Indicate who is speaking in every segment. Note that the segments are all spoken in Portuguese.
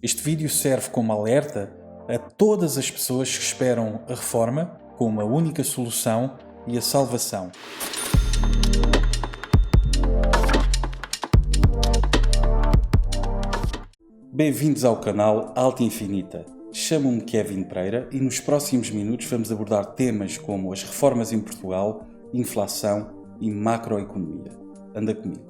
Speaker 1: Este vídeo serve como alerta a todas as pessoas que esperam a reforma como a única solução e a salvação. Bem-vindos ao canal Alta Infinita. Chamo-me Kevin Pereira e nos próximos minutos vamos abordar temas como as reformas em Portugal, inflação e macroeconomia. Anda comigo.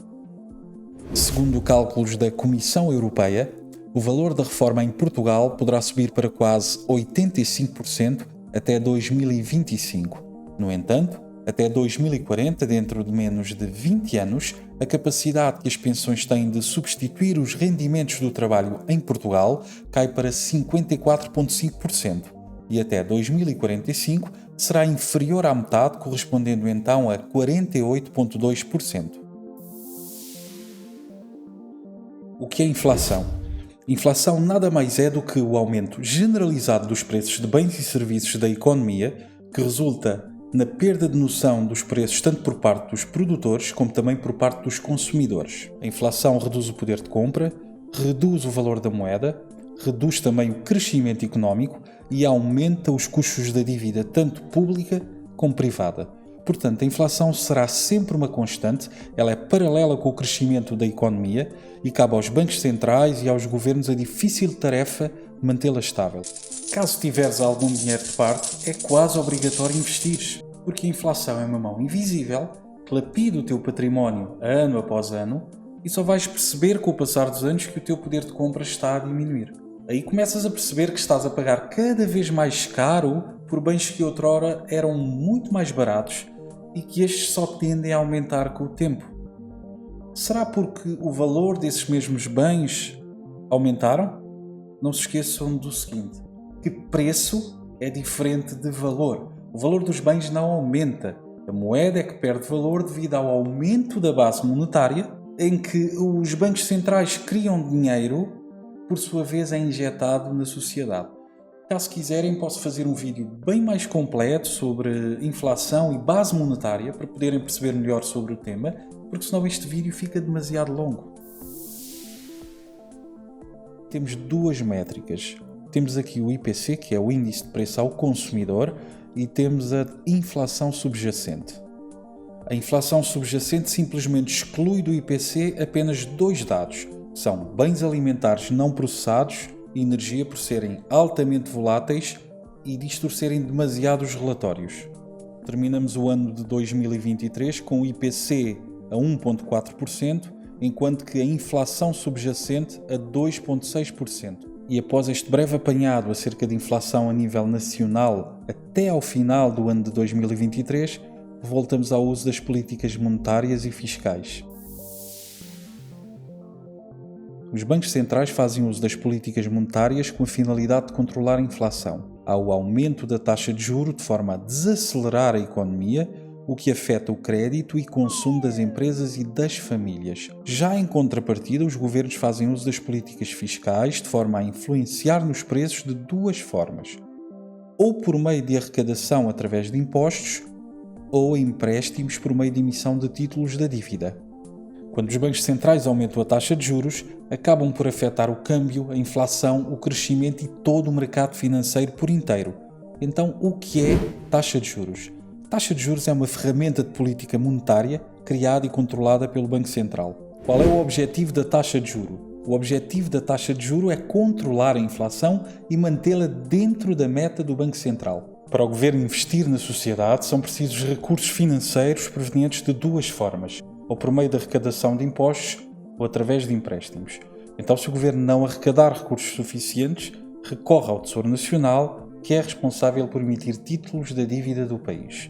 Speaker 1: Segundo cálculos da Comissão Europeia, o valor da reforma em Portugal poderá subir para quase 85% até 2025. No entanto, até 2040, dentro de menos de 20 anos, a capacidade que as pensões têm de substituir os rendimentos do trabalho em Portugal cai para 54,5% e até 2045 será inferior à metade, correspondendo então a 48,2%. O que é inflação? Inflação nada mais é do que o aumento generalizado dos preços de bens e serviços da economia, que resulta na perda de noção dos preços tanto por parte dos produtores como também por parte dos consumidores. A inflação reduz o poder de compra, reduz o valor da moeda, reduz também o crescimento económico e aumenta os custos da dívida tanto pública como privada. Portanto, a inflação será sempre uma constante, ela é paralela com o crescimento da economia e cabe aos bancos centrais e aos governos a difícil tarefa mantê-la estável. Caso tiveres algum dinheiro de parte, é quase obrigatório investir, porque a inflação é uma mão invisível que lapida o teu património ano após ano e só vais perceber com o passar dos anos que o teu poder de compra está a diminuir. Aí começas a perceber que estás a pagar cada vez mais caro por bens que outrora eram muito mais baratos e que estes só tendem a aumentar com o tempo. Será porque o valor desses mesmos bens aumentaram? Não se esqueçam do seguinte, que preço é diferente de valor. O valor dos bens não aumenta. A moeda é que perde valor devido ao aumento da base monetária, em que os bancos centrais criam dinheiro, por sua vez é injetado na sociedade. Caso quiserem, posso fazer um vídeo bem mais completo sobre inflação e base monetária para poderem perceber melhor sobre o tema, porque senão este vídeo fica demasiado longo. Temos duas métricas. Temos aqui o IPC, que é o Índice de Preço ao Consumidor, e temos a inflação subjacente. A inflação subjacente simplesmente exclui do IPC apenas dois dados, que são bens alimentares não processados e energia por serem altamente voláteis e distorcerem demasiado os relatórios. Terminamos o ano de 2023 com o IPC a 1,4%, enquanto que a inflação subjacente a 2,6%. E após este breve apanhado acerca de inflação a nível nacional até ao final do ano de 2023, voltamos ao uso das políticas monetárias e fiscais. Os bancos centrais fazem uso das políticas monetárias com a finalidade de controlar a inflação. Há o aumento da taxa de juros de forma a desacelerar a economia, o que afeta o crédito e consumo das empresas e das famílias. Já em contrapartida, os governos fazem uso das políticas fiscais de forma a influenciar nos preços de duas formas. Ou por meio de arrecadação através de impostos, ou empréstimos por meio de emissão de títulos da dívida. Quando os bancos centrais aumentam a taxa de juros, acabam por afetar o câmbio, a inflação, o crescimento e todo o mercado financeiro por inteiro. Então, o que é taxa de juros? Taxa de juros é uma ferramenta de política monetária criada e controlada pelo Banco Central. Qual é o objetivo da taxa de juros? O objetivo da taxa de juros é controlar a inflação e mantê-la dentro da meta do Banco Central. Para o governo investir na sociedade, são precisos recursos financeiros provenientes de duas formas, ou por meio da arrecadação de impostos ou através de empréstimos. Então, se o governo não arrecadar recursos suficientes, recorre ao Tesouro Nacional, que é responsável por emitir títulos da dívida do país.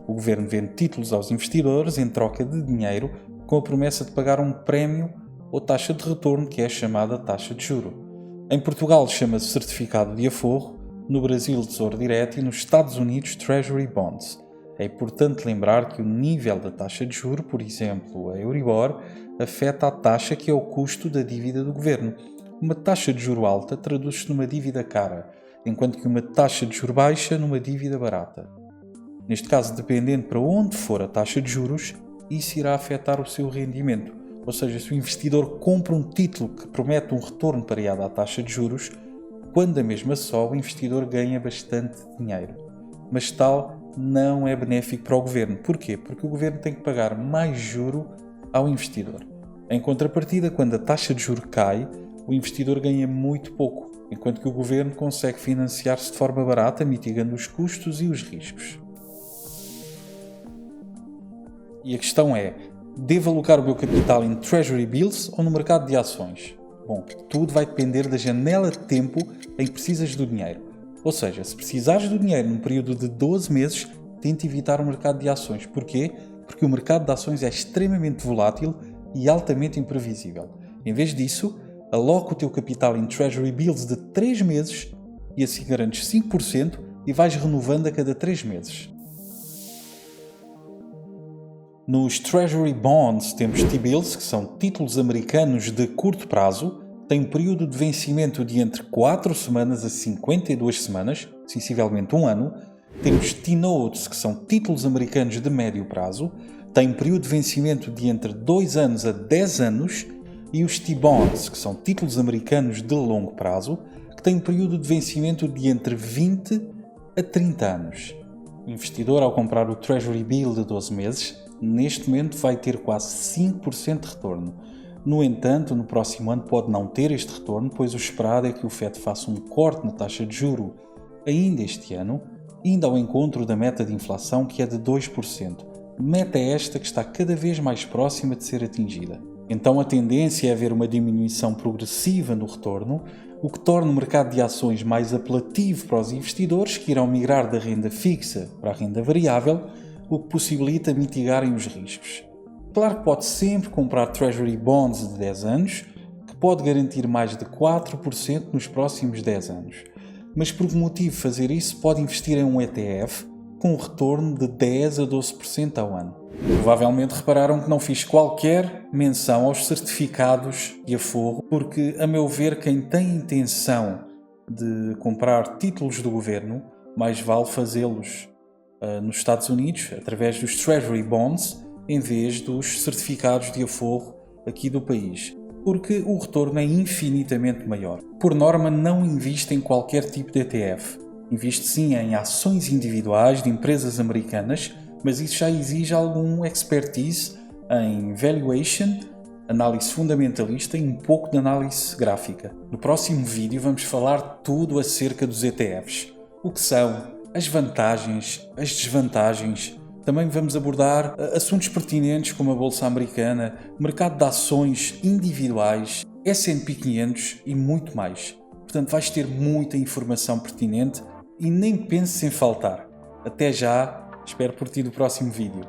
Speaker 1: O governo vende títulos aos investidores em troca de dinheiro com a promessa de pagar um prémio ou taxa de retorno, que é chamada taxa de juro. Em Portugal chama-se certificado de aforro, no Brasil Tesouro Direto e nos Estados Unidos Treasury Bonds. É importante lembrar que o nível da taxa de juro, por exemplo, a Euribor, afeta a taxa que é o custo da dívida do governo. Uma taxa de juro alta traduz-se numa dívida cara, enquanto que uma taxa de juro baixa numa dívida barata. Neste caso, dependendo para onde for a taxa de juros, isso irá afetar o seu rendimento. Ou seja, se o investidor compra um título que promete um retorno pareado à taxa de juros, quando a mesma sobe, o investidor ganha bastante dinheiro. Mas tal não é benéfico para o governo. Porquê? Porque o governo tem que pagar mais juro ao investidor. Em contrapartida, quando a taxa de juros cai, o investidor ganha muito pouco, enquanto que o governo consegue financiar-se de forma barata, mitigando os custos e os riscos. E a questão é, devo alocar o meu capital em Treasury Bills ou no mercado de ações? Bom, tudo vai depender da janela de tempo em que precisas do dinheiro. Ou seja, se precisares do dinheiro num período de 12 meses, tente evitar o mercado de ações. Porquê? Porque o mercado de ações é extremamente volátil e altamente imprevisível. Em vez disso, aloca o teu capital em Treasury Bills de 3 meses e assim garantes 5% e vais renovando a cada 3 meses. Nos Treasury Bonds temos T-Bills, que são títulos americanos de curto prazo, têm um período de vencimento de entre 4 semanas a 52 semanas, sensivelmente um ano. Temos T-Notes, que são títulos americanos de médio prazo, têm um período de vencimento de entre 2 anos a 10 anos. E os T-Bonds, que são títulos americanos de longo prazo, que têm um período de vencimento de entre 20 a 30 anos. O investidor, ao comprar o Treasury Bill de 12 meses, neste momento vai ter quase 5% de retorno. No entanto, no próximo ano pode não ter este retorno, pois o esperado é que o FED faça um corte na taxa de juro ainda este ano, indo ao encontro da meta de inflação, que é de 2%. Meta esta que está cada vez mais próxima de ser atingida. Então a tendência é haver uma diminuição progressiva no retorno, o que torna o mercado de ações mais apelativo para os investidores que irão migrar da renda fixa para a renda variável, o que possibilita mitigarem os riscos. Claro que pode sempre comprar Treasury Bonds de 10 anos, que pode garantir mais de 4% nos próximos 10 anos. Mas por que motivo fazer isso? Pode investir em um ETF com um retorno de 10 a 12% ao ano. Provavelmente repararam que não fiz qualquer menção aos certificados de aforro, porque, a meu ver, quem tem intenção de comprar títulos do governo, mais vale fazê-los nos Estados Unidos, através dos Treasury Bonds, em vez dos certificados de aforro aqui do país, porque o retorno é infinitamente maior. Por norma, não inviste em qualquer tipo de ETF. Investe sim em ações individuais de empresas americanas, mas isso já exige algum expertise em valuation, análise fundamentalista e um pouco de análise gráfica. No próximo vídeo vamos falar tudo acerca dos ETFs. O que são, as vantagens, as desvantagens. Também vamos abordar assuntos pertinentes como a Bolsa Americana, mercado de ações individuais, S&P 500 e muito mais. Portanto, vais ter muita informação pertinente e nem penses em faltar. Até já, espero por ti no próximo vídeo.